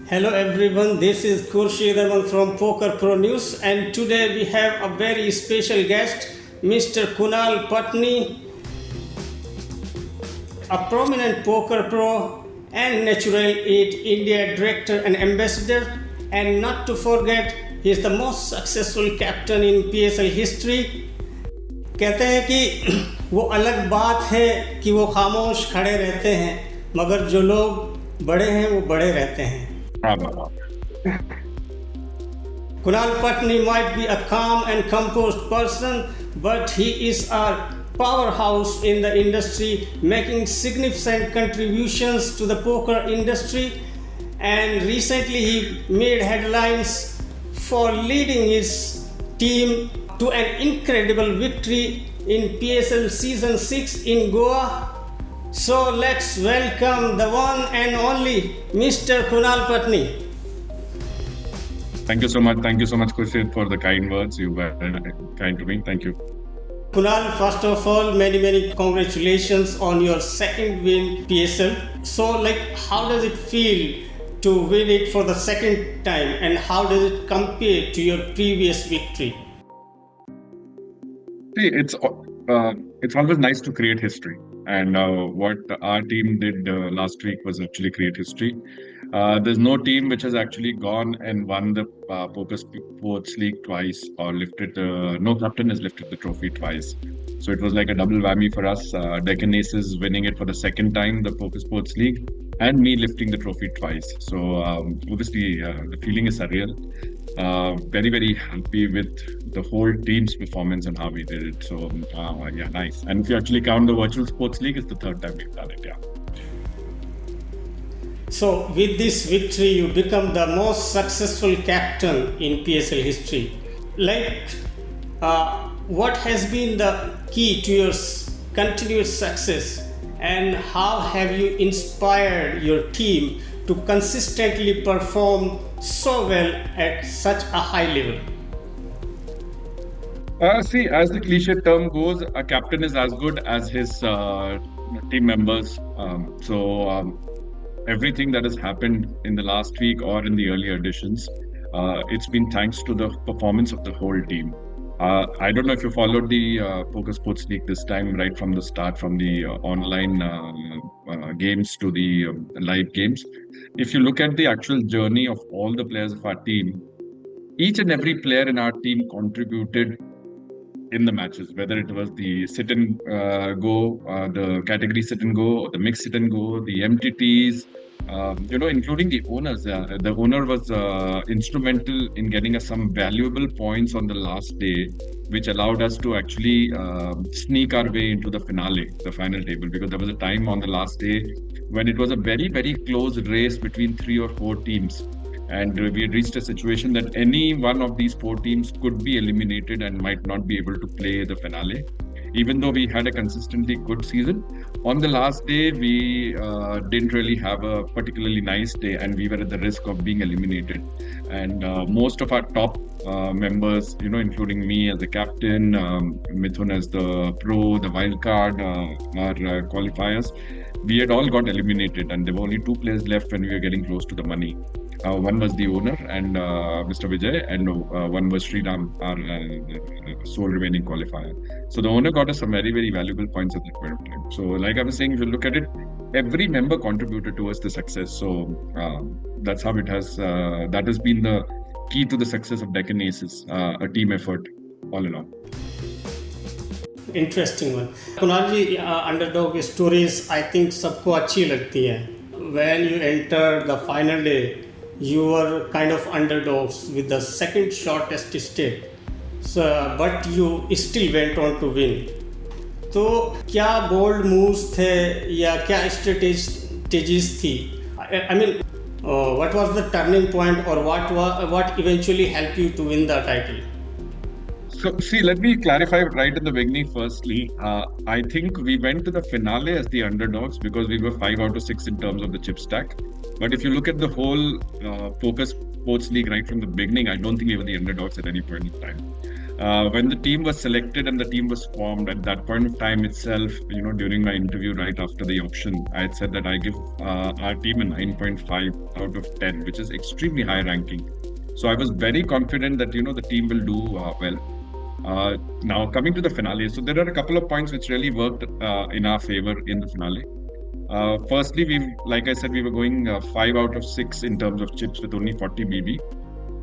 Hello everyone, this is Khurshid Aman from PokerProNews, and today we have a very special guest, Mr. Kunal Patni, a prominent poker pro and Natural 8 India director and ambassador, and not to forget, he is the most successful captain in PSL history. कहते हैं कि वो अलग बात है कि वो खामोश खड़े रहते हैं, मगर जो लोग बड़े हैं वो बड़े रहते हैं. Kunal Patni might be a calm and composed person, but he is a powerhouse in the industry, making significant contributions to the poker industry. And recently he made headlines for leading his team to an incredible victory in PSL Season 6 in Goa. So let's welcome the one and only Mr. Kunal Patni. Thank you so much. Thank you so much, Khurshid, for the kind words. You were kind to me. Thank you. Kunal, first of all, many congratulations on your second win PSL. So, how does it feel to win it for the second time, and how does it compare to your previous victory? See, it's always nice to create history, and what our team did last week was actually create history. There's no team which has actually gone and won the Poker Sports League twice, or no captain has lifted the trophy twice. So it was like a double whammy for us. Deccan Aces winning it for the second time, the Poker Sports League, and me lifting the trophy twice. So obviously the feeling is surreal. Very happy with the whole team's performance and how we did it. So yeah, nice. And if you actually count the virtual sports league, it's the third time we've done it. Yeah. So with this victory, you become the most successful captain in PSL history. What has been the key to your continuous success, and how have you inspired your team to consistently perform so well at such a high level? See, as the cliche term goes, a captain is as good as his team members. Everything that has happened in the last week or in the earlier editions, it's been thanks to the performance of the whole team. I don't know if you followed the Poker Sports League this time, right from the start, from the online games to the live games. If you look at the actual journey of all the players of our team, each and every player in our team contributed in the matches, whether it was the sit and go, the category sit and go, the mix sit and go, the MTTs, including the owners. The owner was instrumental in getting us some valuable points on the last day, which allowed us to actually sneak our way into the finale, the final table, because there was a time on the last day when it was a very close race between 3 or 4 teams. And we had reached a situation that any one of these 4 teams could be eliminated and might not be able to play the finale. Even though we had a consistently good season, on the last day, we didn't really have a particularly nice day, and we were at the risk of being eliminated. And most of our top members, including me as the captain, Mithun as the pro, the wild card, our qualifiers, we had all got eliminated, and there were only 2 players left when we were getting close to the money. One was the owner and Mr. Vijay, and one was Sriram, our sole remaining qualifier. So the owner got us some very valuable points at that point of time. So like I was saying, if you look at it, every member contributed towards the success. So that's how it has, that has been the key to the success of Deccan Aces, a team effort all along. Interesting one. Kunal ji, underdog stories I think सबको अच्छी लगती है. When you enter the final day, you were kind of underdogs with the second shortest stake, but you still went on to win. तो क्या bold moves थे या क्या strategies थी? I mean, what was the turning point, or what eventually helped you to win the title? So, see, let me clarify right in the beginning. Firstly, I think we went to the finale as the underdogs because we were 5 out of 6 in terms of the chip stack. But if you look at the whole Poker Sports League right from the beginning, I don't think we were the underdogs at any point in time. When the team was selected and the team was formed, at that point of time itself, during my interview right after the auction, I had said that I give our team a 9.5 out of 10, which is extremely high ranking. So I was very confident that the team will do well. Now coming to the finale, so there are a couple of points which really worked in our favor in the finale. Firstly, like I said, we were going 5 out of 6 in terms of chips with only 40 BB.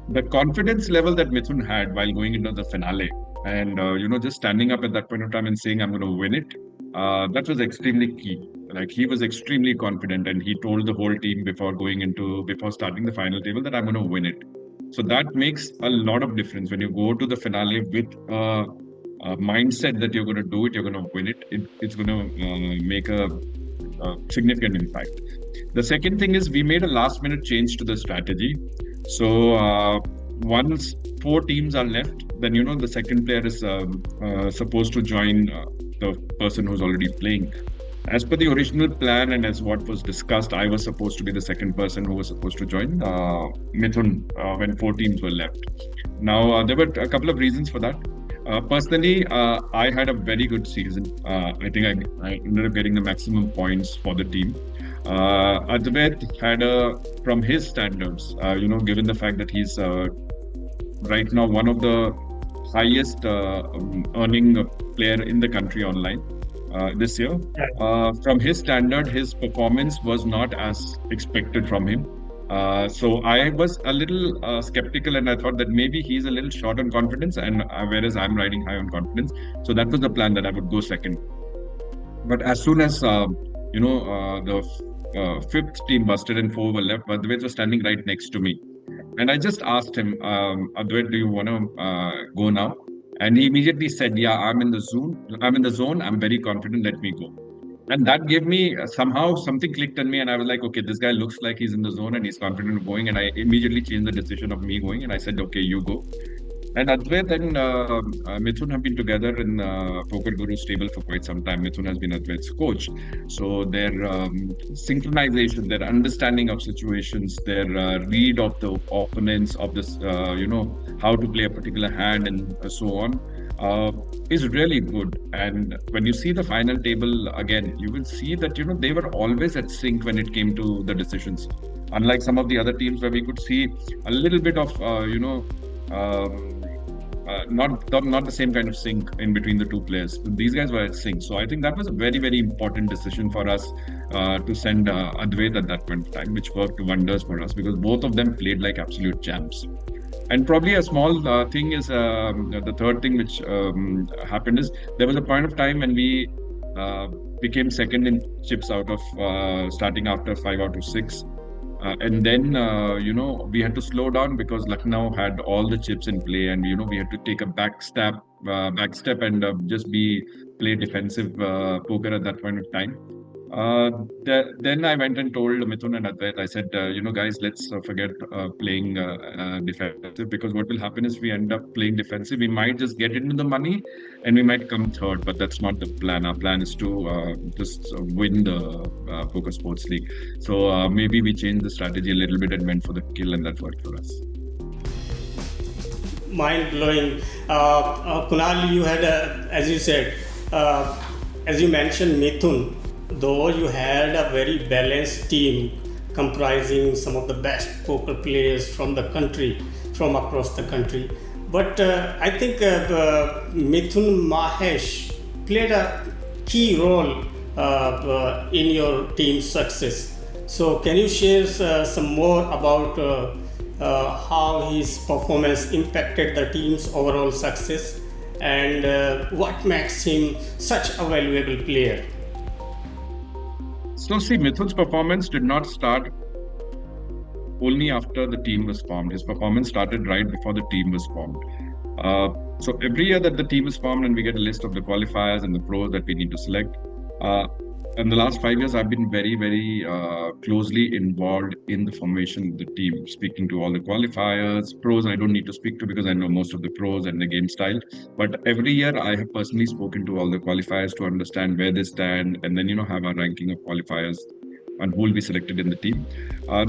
The confidence level that Mithun had while going into the finale, and just standing up at that point of time and saying, "I'm going to win it," that was extremely key. Like, he was extremely confident, and he told the whole team before starting the final table that I'm going to win it. So that makes a lot of difference when you go to the finale with a mindset that you're going to do it, you're going to win it. It's going to make a significant impact. The second thing is we made a last minute change to the strategy. So once 4 teams are left, then the second player is supposed to join the person who's already playing. As per the original plan and as what was discussed, I was supposed to be the second person who was supposed to join Mithun when 4 teams were left. Now, there were a couple of reasons for that. Personally, I had a very good season. I think I ended up getting the maximum points for the team. Advait had from his standards, given the fact that he's right now one of the highest earning player in the country online this year. From his standard, his performance was not as expected from him. So I was a little skeptical, and I thought that maybe he's a little short on confidence, and whereas I'm riding high on confidence. So that was the plan, that I would go second. But as soon as the 5th team busted and 4 were left, Advait was standing right next to me, and I just asked him, Advait, do you want to go now? And he immediately said, "Yeah, I'm in the zone. I'm very confident. Let me go." And that gave me somehow something clicked in me, and I was like, okay, this guy looks like he's in the zone and he's confident of going. And I immediately changed the decision of me going, and I said, okay, you go. And Advait and Mithun have been together in Poker Guru stable for quite some time. Mithun has been Advait's coach. So their synchronization, their understanding of situations, their read of the opponents, of this, how to play a particular hand and so on, is really good. And when you see the final table again, you will see that they were always at sync when it came to the decisions. Unlike some of the other teams where we could see a little bit of not the same kind of sync in between the two players. These guys were at sync. So I think that was a very, very important decision for us to send Advait at that point of time, which worked wonders for us because both of them played like absolute champs. And probably a small thing is the third thing which happened is there was a point of time when we became second in chips out of starting after 5 out of 6. And then, we had to slow down because Lucknow had all the chips in play, and, we had to take a back step and just play defensive poker at that point of time. Then I went and told Mithun and Advait, I said, guys, let's forget playing defensive, because what will happen is we end up playing defensive. We might just get into the money and we might come third, but that's not the plan. Our plan is to just win the Poker Sports League. So maybe we changed the strategy a little bit and went for the kill, and that worked for us. Mind blowing. Kunal, you had, as you said, as you mentioned, Mithun, though you had a very balanced team comprising some of the best poker players from the country, from across the country. But I think Mithun Mahesh played a key role in your team's success. So can you share some more about how his performance impacted the team's overall success, and what makes him such a valuable player? So see, Mithun's performance did not start only after the team was formed. His performance started right before the team was formed. So every year that the team is formed and we get a list of the qualifiers and the pros that we need to select, in the last 5 years, I've been very, very closely involved in the formation of the team, speaking to all the qualifiers. Pros I don't need to speak to because I know most of the pros and the game style. But every year I have personally spoken to all the qualifiers to understand where they stand, and then have a ranking of qualifiers. and who will be selected in the team.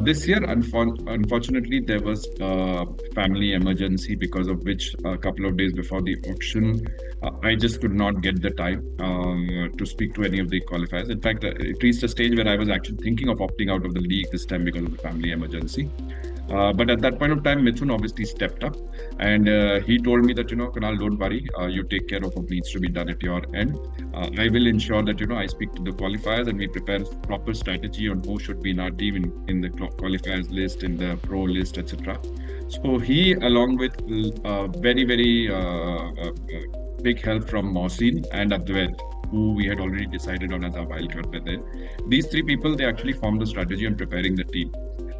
This year, unfortunately, there was a family emergency because of which a couple of days before the auction, I just could not get the time to speak to any of the qualifiers. In fact, it reached a stage where I was actually thinking of opting out of the league this time because of the family emergency. But at that point of time, Mithun obviously stepped up and he told me that, Kunal, don't worry, you take care of what needs to be done at your end. I will ensure that, I speak to the qualifiers and we prepare proper strategy on who should be in our team in the qualifiers list, in the pro list, etc. So he, along with very, very big help from Mohsin and Advait, who we had already decided on as our wildcard player. These three people, they actually formed the strategy on preparing the team.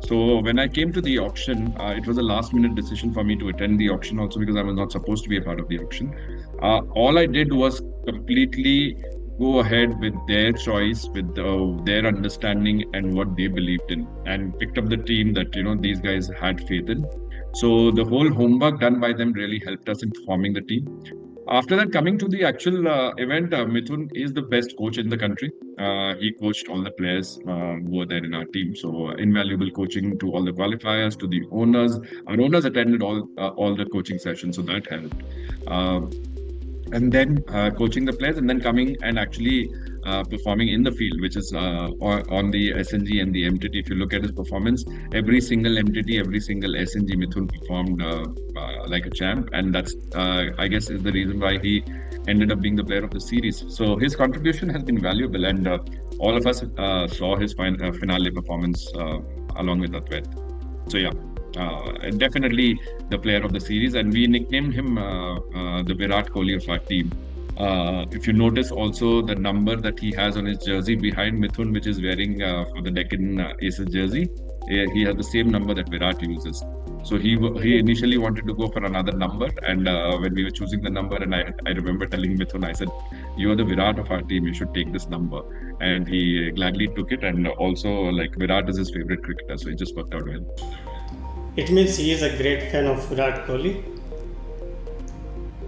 So when I came to the auction, it was a last minute decision for me to attend the auction also because I was not supposed to be a part of the auction. All I did was completely go ahead with their choice, with their understanding and what they believed in, and picked up the team that, these guys had faith in. So the whole homework done by them really helped us in forming the team. After that, coming to the actual event, Mithun is the best coach in the country. He coached all the players who were there in our team. So invaluable coaching to all the qualifiers, to the owners. Our owners attended all the coaching sessions, so that helped. And then coaching the players, and then coming and actually performing in the field, which is on the SNG and the MTT. If you look at his performance, every single MTT, every single SNG, Mithun performed like a champ, and that's I guess is the reason why he ended up being the player of the series. So his contribution has been valuable, and all of us saw his finale performance along with Advait. So yeah. Definitely the player of the series, and we nicknamed him the Virat Kohli of our team. If you notice also the number that he has on his jersey behind Mithun, which is wearing for the Deccan Aces jersey, he has the same number that Virat uses. So he initially wanted to go for another number, and when we were choosing the number, and I remember telling Mithun, I said, "You are the Virat of our team. You should take this number." And he gladly took it, and also like Virat is his favorite cricketer, so it just worked out well. It means he is a great fan of Virat Kohli.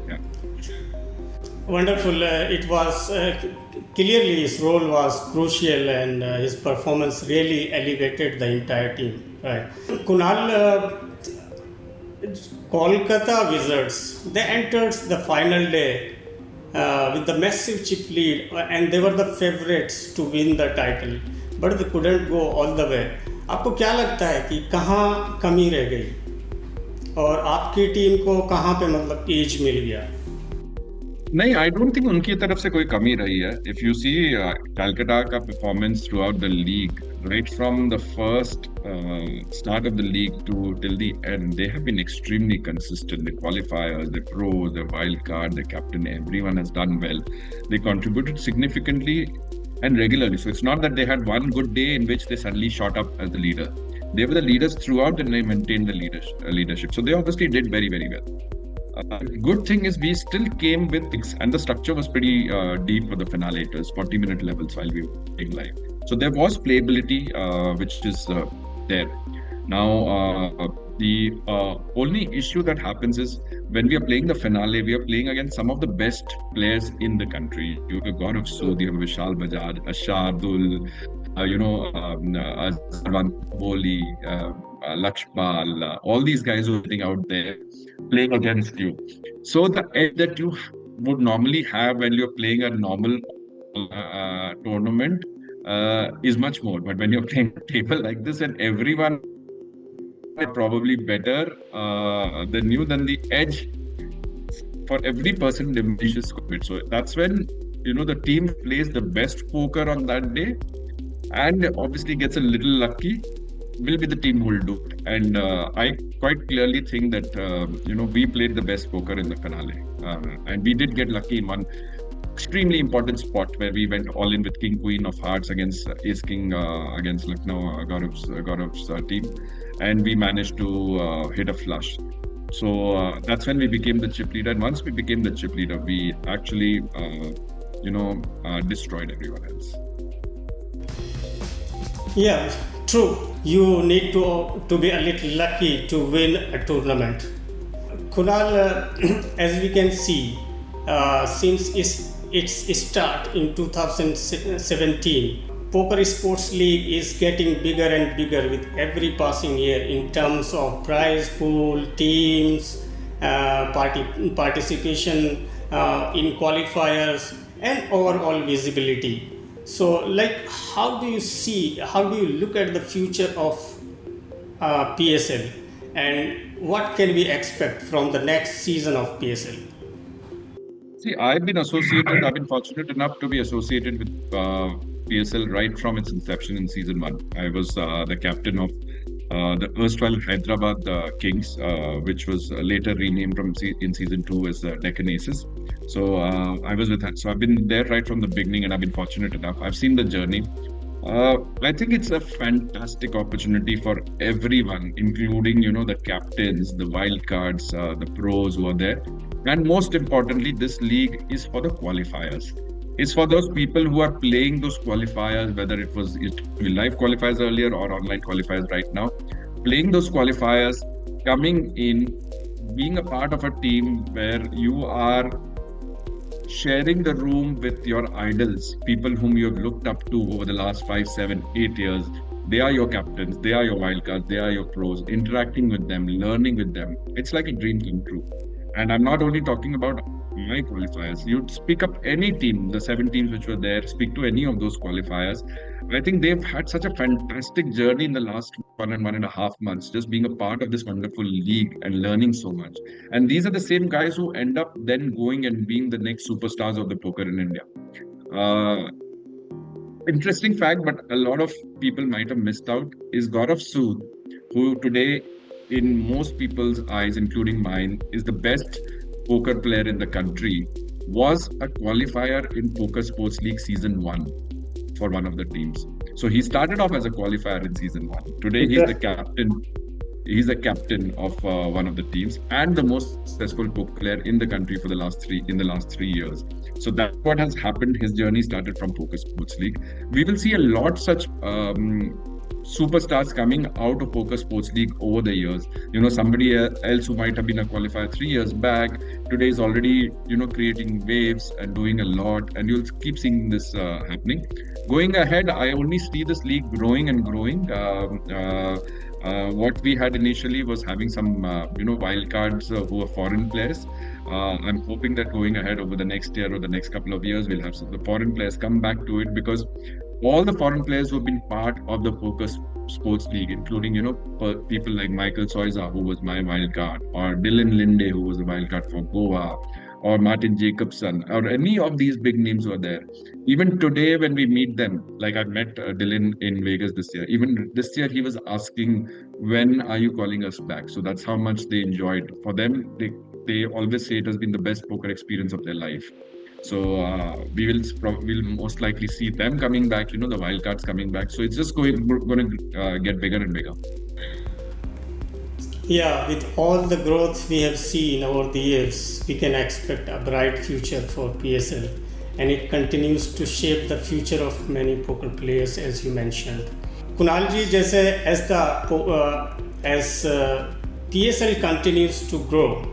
Yeah. Wonderful. It was clearly his role was crucial, and his performance really elevated the entire team. Right. Kunal, Kolkata Wizards, they entered the final day with the massive chip lead, and they were the favorites to win the title, but they couldn't go all the way. आपको क्या लगता है कि कहाँ कमी रह गई और आपकी टीम को कहाँ पे मतलब एज मिल गया? नहीं, I don't think उनकी तरफ से कोई कमी रही है. If you see Calcutta का performance throughout the league, right from the first start of the league till the end, they have been extremely consistent. The qualifiers, the pros, the wild card, the captain, everyone has done well. They contributed significantly and regularly. So it's not that they had one good day in which they suddenly shot up as the leader. They were the leaders throughout and they maintained the leadership. So they obviously did very, very well. Good thing is we still came with things, and the structure was pretty deep for the finale. It was 40-minute levels while we were playing live. So there was playability, which is there. Now, the only issue that happens is when we are playing the finale, we are playing against some of the best players in the country. You have Gaurav Sodhi, you have Vishal Bajaj, Ashardul, Azarwan Boli, Lakshpal, all these guys who are sitting out there playing against you. So the edge that you would normally have when you're playing a normal tournament is much more. But when you're playing a table like this and everyone is probably better than you, then the edge for every person diminishes quite. So that's when the team plays the best poker on that day and obviously gets a little lucky, will be the team who will do it. And I quite clearly think that we played the best poker in the finale, and we did get lucky in one extremely important spot where we went all in with King Queen of Hearts against Ace King against Lucknow, Gaurav's team, and we managed to hit a flush. So that's when we became the chip leader. And once we became the chip leader, we actually destroyed everyone else. Yeah, true. You need to be a little lucky to win a tournament. Kunal, as we can see, since its start in 2017, Poker Sports League is getting bigger and bigger with every passing year in terms of prize pool, teams, participation in qualifiers, and overall visibility. So, like, how do you look at the future of PSL, and what can we expect from the next season of PSL? See, I've been fortunate enough to be associated with PSL right from its inception in season one. I was the captain of the erstwhile Hyderabad Kings, which was later renamed in season two as Deccan Aces. So I was with that. So I've been there right from the beginning, and I've been fortunate enough. I've seen the journey. I think it's a fantastic opportunity for everyone, including the captains, the wild cards, the pros who are there, and most importantly, this league is for the qualifiers. It's for those people who are playing those qualifiers, whether it was live qualifiers earlier or online qualifiers right now, playing those qualifiers, coming in, being a part of a team where you are sharing the room with your idols, people whom you have looked up to over the last 5, 7, 8 years. They are your captains, they are your wildcards, they are your pros, interacting with them, learning with them. It's like a dream come true. And I'm not only talking about my qualifiers. You'd speak up any team, the 7 teams which were there, speak to any of those qualifiers. I think they've had such a fantastic journey in the last 1.5 months, just being a part of this wonderful league and learning so much. And these are the same guys who end up then going and being the next superstars of the poker in India. Uh, Interesting fact, but a lot of people might have missed out, is Gaurav Sood, who today, in most people's eyes, including mine, is the best poker player in the country, was a qualifier in Poker Sports League season one for one of the teams. So he started off as a qualifier in season one. Today he's the captain. He's the captain of one of the teams and the most successful poker player in the country for the last 3 years. So that's what has happened. His journey started from Poker Sports League. We will see a lot such superstars coming out of Poker Sports League over the years. Somebody else who might have been a qualifier 3 years back today is already creating waves and doing a lot, and you'll keep seeing this happening. Going ahead, I only see this league growing and growing. What we had initially was having some wild cards who are foreign players. I'm hoping that going ahead over the next year or the next couple of years, we'll have the foreign players come back to it, because all the foreign players who've been part of the Poker Sports League, including people like Michael Soiza, who was my wild card, or Dylan Linde, who was a wild card for Goa, or Martin Jacobson, or any of these big names who are there. Even today, when we meet them, like I met Dylan in Vegas this year. Even this year, he was asking, "When are you calling us back?" So that's how much they enjoyed. For them, they always say it has been the best poker experience of their life. So we'll most likely see them coming back. The wildcards coming back. So it's just going to get bigger and bigger. Yeah, with all the growth we have seen over the years, we can expect a bright future for PSL, and it continues to shape the future of many poker players, as you mentioned. Kunal ji, जैसे as PSL continues to grow,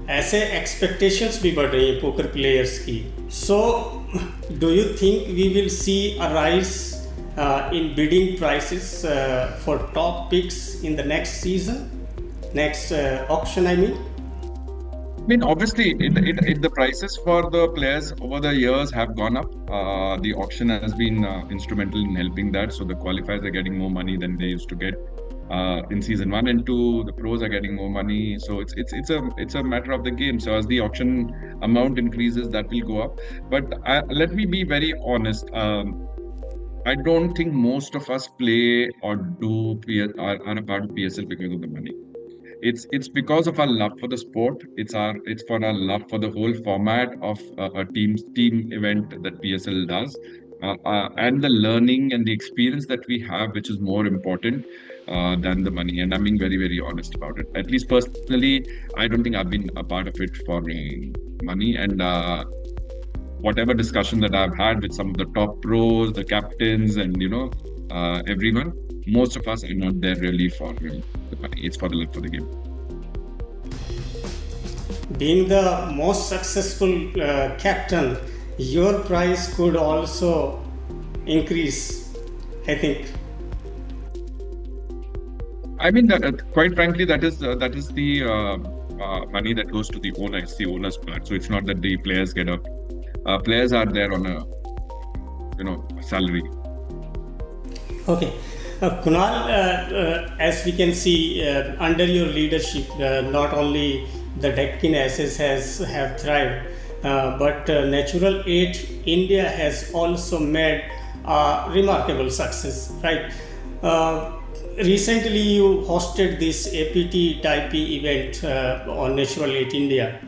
ऐसे expectations भी बढ़ रही हैं poker players की. So, do you think we will see a rise in bidding prices for top picks in the next season? Next auction, I mean? I mean, obviously, the prices for the players over the years have gone up. The auction has been instrumental in helping that. So the qualifiers are getting more money than they used to get in season 1 and 2. The pros are getting more money. So it's a matter of the game. So as the auction amount increases, that will go up. But let me be very honest. I don't think most of us play or are a part of PSL because of the money. It's because of our love for the sport. It's for our love for the whole format of a team event that PSL does, and the learning and the experience that we have, which is more important than the money. And I'm being very, very honest about it. At least personally, I don't think I've been a part of it for money. And whatever discussion that I've had with some of the top pros, the captains, and everyone, most of us are not there really for the money. It's for the love for the game. Being the most successful captain, your price could also increase I think. I mean, quite frankly, that is the money that goes to the owner. It's the owner's part. So it's not that the players get a. Players are there on a salary. Okay. Kunal, as we can see, under your leadership, not only the Deccan Aces have thrived, but Natural 8 India has also made remarkable success, right? Recently, you hosted this APT Type E event on Natural 8 India.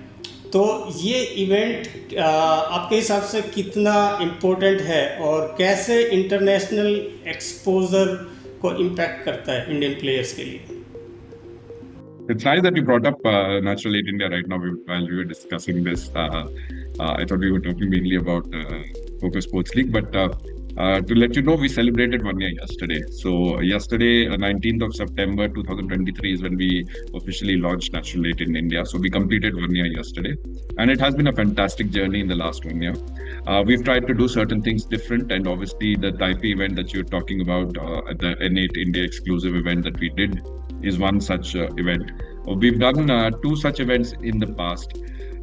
तो ये event आपके हिसाब से कितना important है और कैसे international exposure को इम्पैक्ट करता है इंडियन प्लेयर्स के लिए? It's nice that you brought up Natural 8 India right now while we were discussing this. I thought we were talking mainly about Poker Sports League, but to let you know, we celebrated 1 year yesterday. So yesterday, 19th of September 2023 is when we officially launched Natural 8 in India. So we completed 1 year yesterday, and it has been a fantastic journey in the last 1 year. We've tried to do certain things different, and obviously the Type event that you're talking about, the N8 India exclusive event that we did, is one such event. We've done two such events in the past.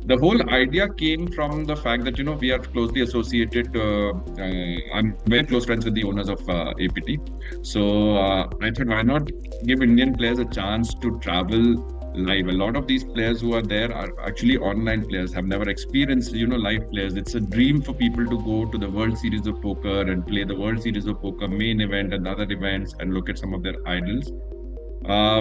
The whole idea came from the fact that we are closely associated. I'm very close friends with the owners of APT, so I thought, why not give Indian players a chance to travel live? A lot of these players who are there are actually online players, have never experienced live players. It's a dream for people to go to the World Series of Poker and play the World Series of Poker main event and other events and look at some of their idols.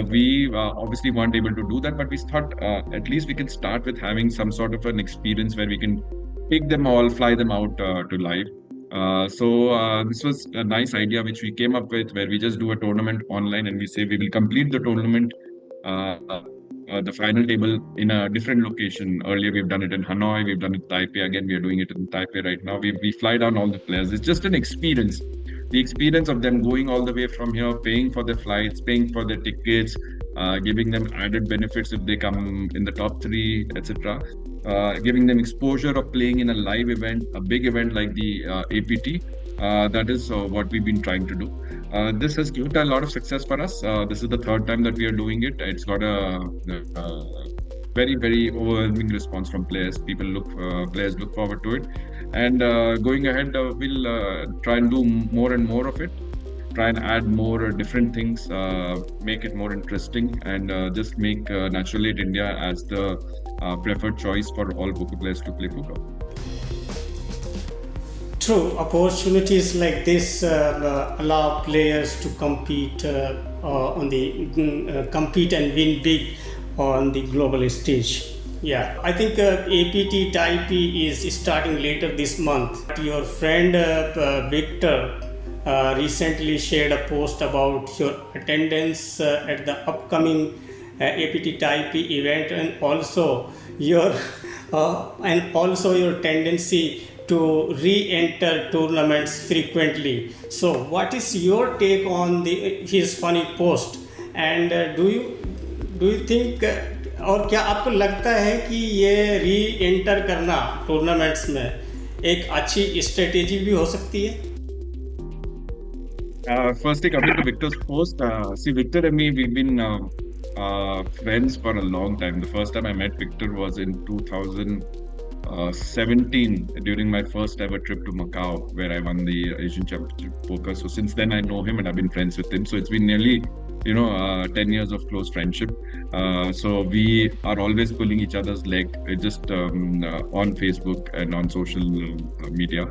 We obviously weren't able to do that, but we thought at least we can start with having some sort of an experience where we can pick them all, fly them out to live. So this was a nice idea which we came up with, where we just do a tournament online and we say we will complete the tournament, the final table in a different location. Earlier we've done it in Hanoi, we've done it in Taipei. Again, we are doing it in Taipei right now. We fly down all the players. It's just an experience. The experience of them going all the way from here, paying for their flights, paying for their tickets, giving them added benefits if they come in the top three, etc. Giving them exposure of playing in a live event, a big event like the APT. That is what we've been trying to do. This has given a lot of success for us. This is the third time that we are doing it. It's got a very, very overwhelming response from players. Players look forward to it. And going ahead, we'll try and do more and more of it. Try and add more different things, make it more interesting, and just make Natural 8 India as the preferred choice for all poker players to play poker. True, opportunities like this allow players to compete compete and win big on the global stage. Yeah, I think APT Type is starting later this month. Your friend Victor recently shared a post about your attendance at the upcoming APT Type event, and also your tendency to re-enter tournaments frequently. So, what is your take on his funny post? And do you think और क्या आपको लगता है कि ये री enter करना tournaments में एक अच्छी स्ट्रेटेजी भी हो सकती है? Firstly, coming to Victor's post, see, Victor and me, we've been friends for a long time. The first time I met Victor was in 2017 during my first ever trip to Macau, where I won the Asian Championship Poker. So since then, I know him and I've been friends with him. So it's been nearly 10 years of close friendship. So we are always pulling each other's leg, just on Facebook and on social media.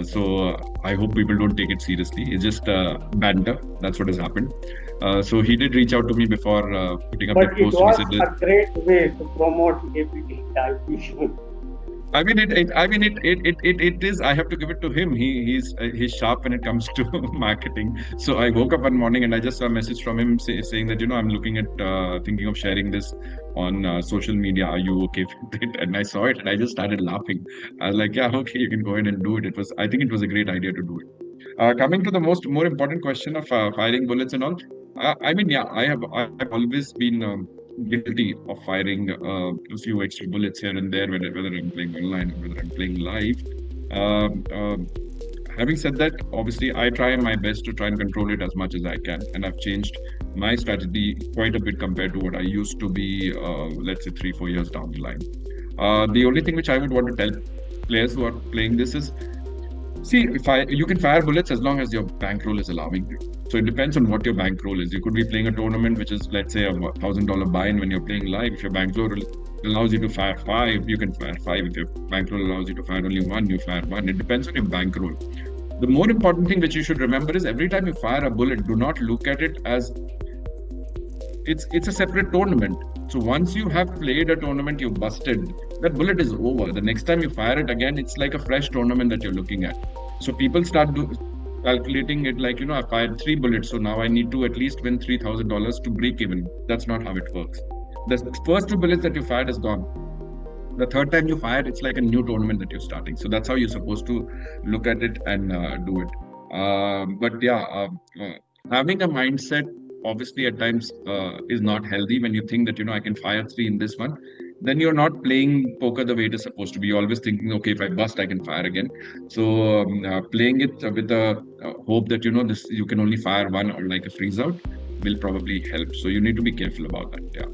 So I hope people don't take it seriously. It's just banter. That's what has happened. So he did reach out to me before putting up that post. But it was a great way to promote APT type issue. I mean, it is. I have to give it to him. He's sharp when it comes to marketing. So I woke up one morning and I just saw a message from him saying that I'm looking at thinking of sharing this on social media. Are you okay with it? And I saw it and I just started laughing. I was like, yeah, okay, you can go ahead and do it. I think it was a great idea to do it. Coming to the more important question of firing bullets and all. I've always been guilty of firing a few extra bullets here and there, whether I'm playing online or whether I'm playing live. Having said that, obviously, I try my best to try and control it as much as I can, and I've changed my strategy quite a bit compared to what I used to be, let's say 3-4 years down the line. The only thing which I would want to tell players who are playing this is, see, you can fire bullets as long as your bankroll is allowing you. So it depends on what your bankroll is. You could be playing a tournament which is, let's say, $1,000 buy-in. When you're playing live, if your bankroll allows you to fire five, you can fire five. If your bankroll allows you to fire only one, you fire one. It depends on your bankroll. The more important thing which you should remember is every time you fire a bullet, do not look at it as it's a separate tournament. So once you have played a tournament, you busted, that bullet is over. The next time you fire it again, it's like a fresh tournament that you're looking at. So people start calculating it like, I fired 3 bullets, so now I need to at least win $3,000 to break even. That's not how it works. The first 2 bullets that you fired is gone. The third time you fire, it's like a new tournament that you're starting. So that's how you're supposed to look at it and do it. But yeah, having a mindset obviously at times is not healthy. When you think that, I can fire 3 in this one, then you're not playing poker the way it is supposed to be. You're always thinking, okay, if I bust, I can fire again. So playing it with the hope that, this you can only fire one or like a freeze out will probably help. So you need to be careful about that. Yeah.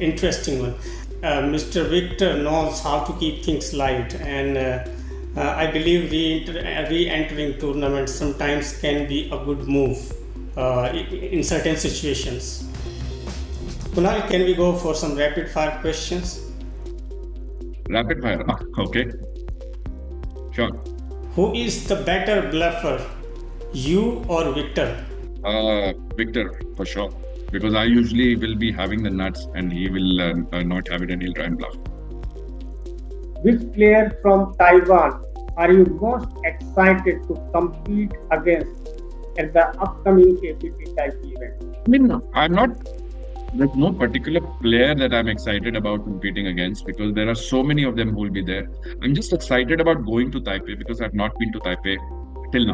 Interesting one. Mr. Victor knows how to keep things light, and I believe re-entering tournaments sometimes can be a good move in certain situations. Kunal, can we go for some rapid fire questions? Rapid fire. Okay. Sure. Who is the better bluffer, you or Victor? Victor, for sure. Because I usually will be having the nuts and he will not have it, and he'll try and bluff. Which player from Taiwan are you most excited to compete against at the upcoming APT type event? I mean, there's no particular player that I'm excited about competing against because there are so many of them who will be there. I'm just excited about going to Taipei because I've not been to Taipei till now.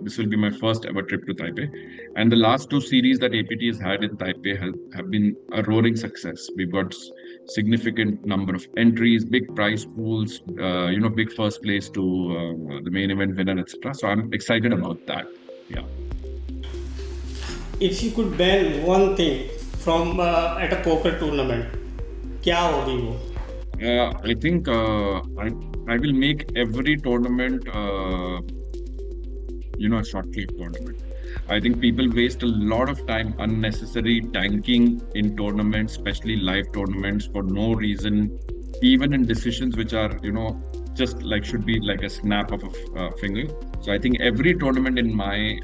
This will be my first ever trip to Taipei. And the last 2 series that APT has had in Taipei have been a roaring success. We've got significant number of entries, big prize pools, big first place to the main event winner, etc. So I'm excited about that. Yeah. If you could ban one thing from at a poker tournament, क्या होगी वो? I think I will make every tournament a short clip tournament. I think people waste a lot of time unnecessary tanking in tournaments, especially live tournaments, for no reason, even in decisions which are, just like should be like a snap of a finger. So I think every tournament in my,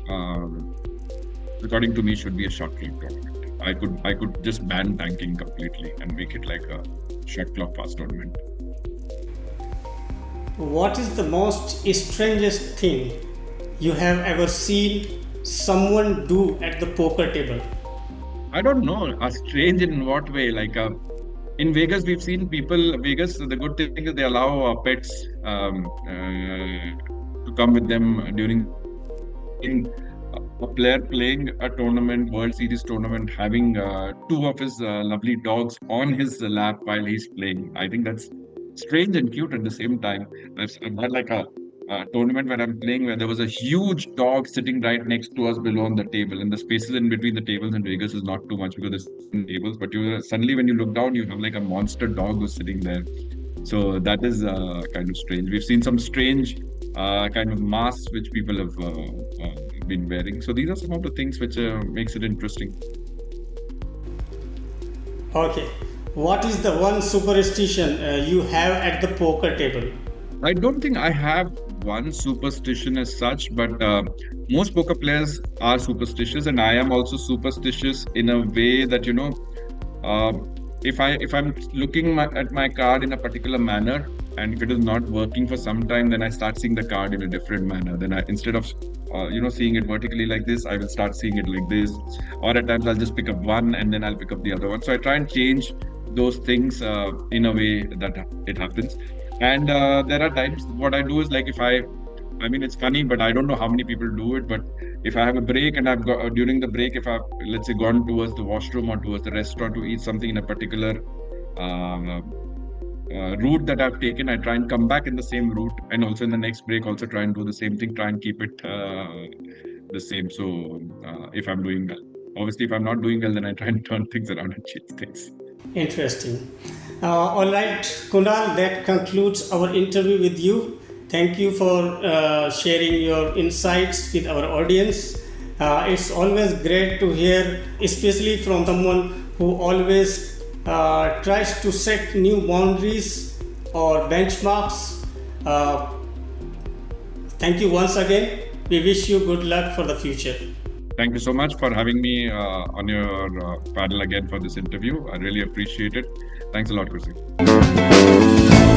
according to me, should be a short clip tournament. I could just ban tanking completely and make it like a shot clock fast tournament. What is the most strangest thing you have ever seen someone do at the poker table? I don't know. Strange in what way? Like in Vegas, we've seen people. Vegas, the good thing is they allow pets to come with them during. A player playing a tournament, World Series tournament, having 2 of his lovely dogs on his lap while he's playing. I think that's strange and cute at the same time. I've had like a tournament where I'm playing where there was a huge dog sitting right next to us below on the table, and the spaces in between the tables in Vegas is not too much because there's tables, but suddenly when you look down, you have like a monster dog who's sitting there. So that is kind of strange. We've seen some strange kind of masks which people have been wearing. So these are some of the things which makes it interesting. Okay. What is the one superstition you have at the poker table? I don't think I have one superstition as such, but most poker players are superstitious, and I am also superstitious in a way that if I'm looking at my card in a particular manner, and if it is not working for some time, then I start seeing the card in a different manner. Then instead of seeing it vertically like this, I will start seeing it like this. Or at times I'll just pick up one and then I'll pick up the other one. So I try and change those things in a way that it happens. And there are times what I do is like I mean, it's funny, but I don't know how many people do it. But if I have a break and I've got during the break, if I've, let's say, gone towards the washroom or towards the restaurant to eat something in a particular route that I've taken, I try and come back in the same route, and also in the next break, also try and do the same thing, try and keep it the same. So if I'm doing well, obviously, if I'm not doing well, then I try and turn things around and change things. Interesting. All right, Kunal, that concludes our interview with you. Thank you for sharing your insights with our audience. It's always great to hear, especially from someone who always tries to set new boundaries or benchmarks. Thank you once again. We wish you good luck for the future. Thank you so much for having me on your panel again for this interview. I really appreciate it. Thanks a lot, Kursi.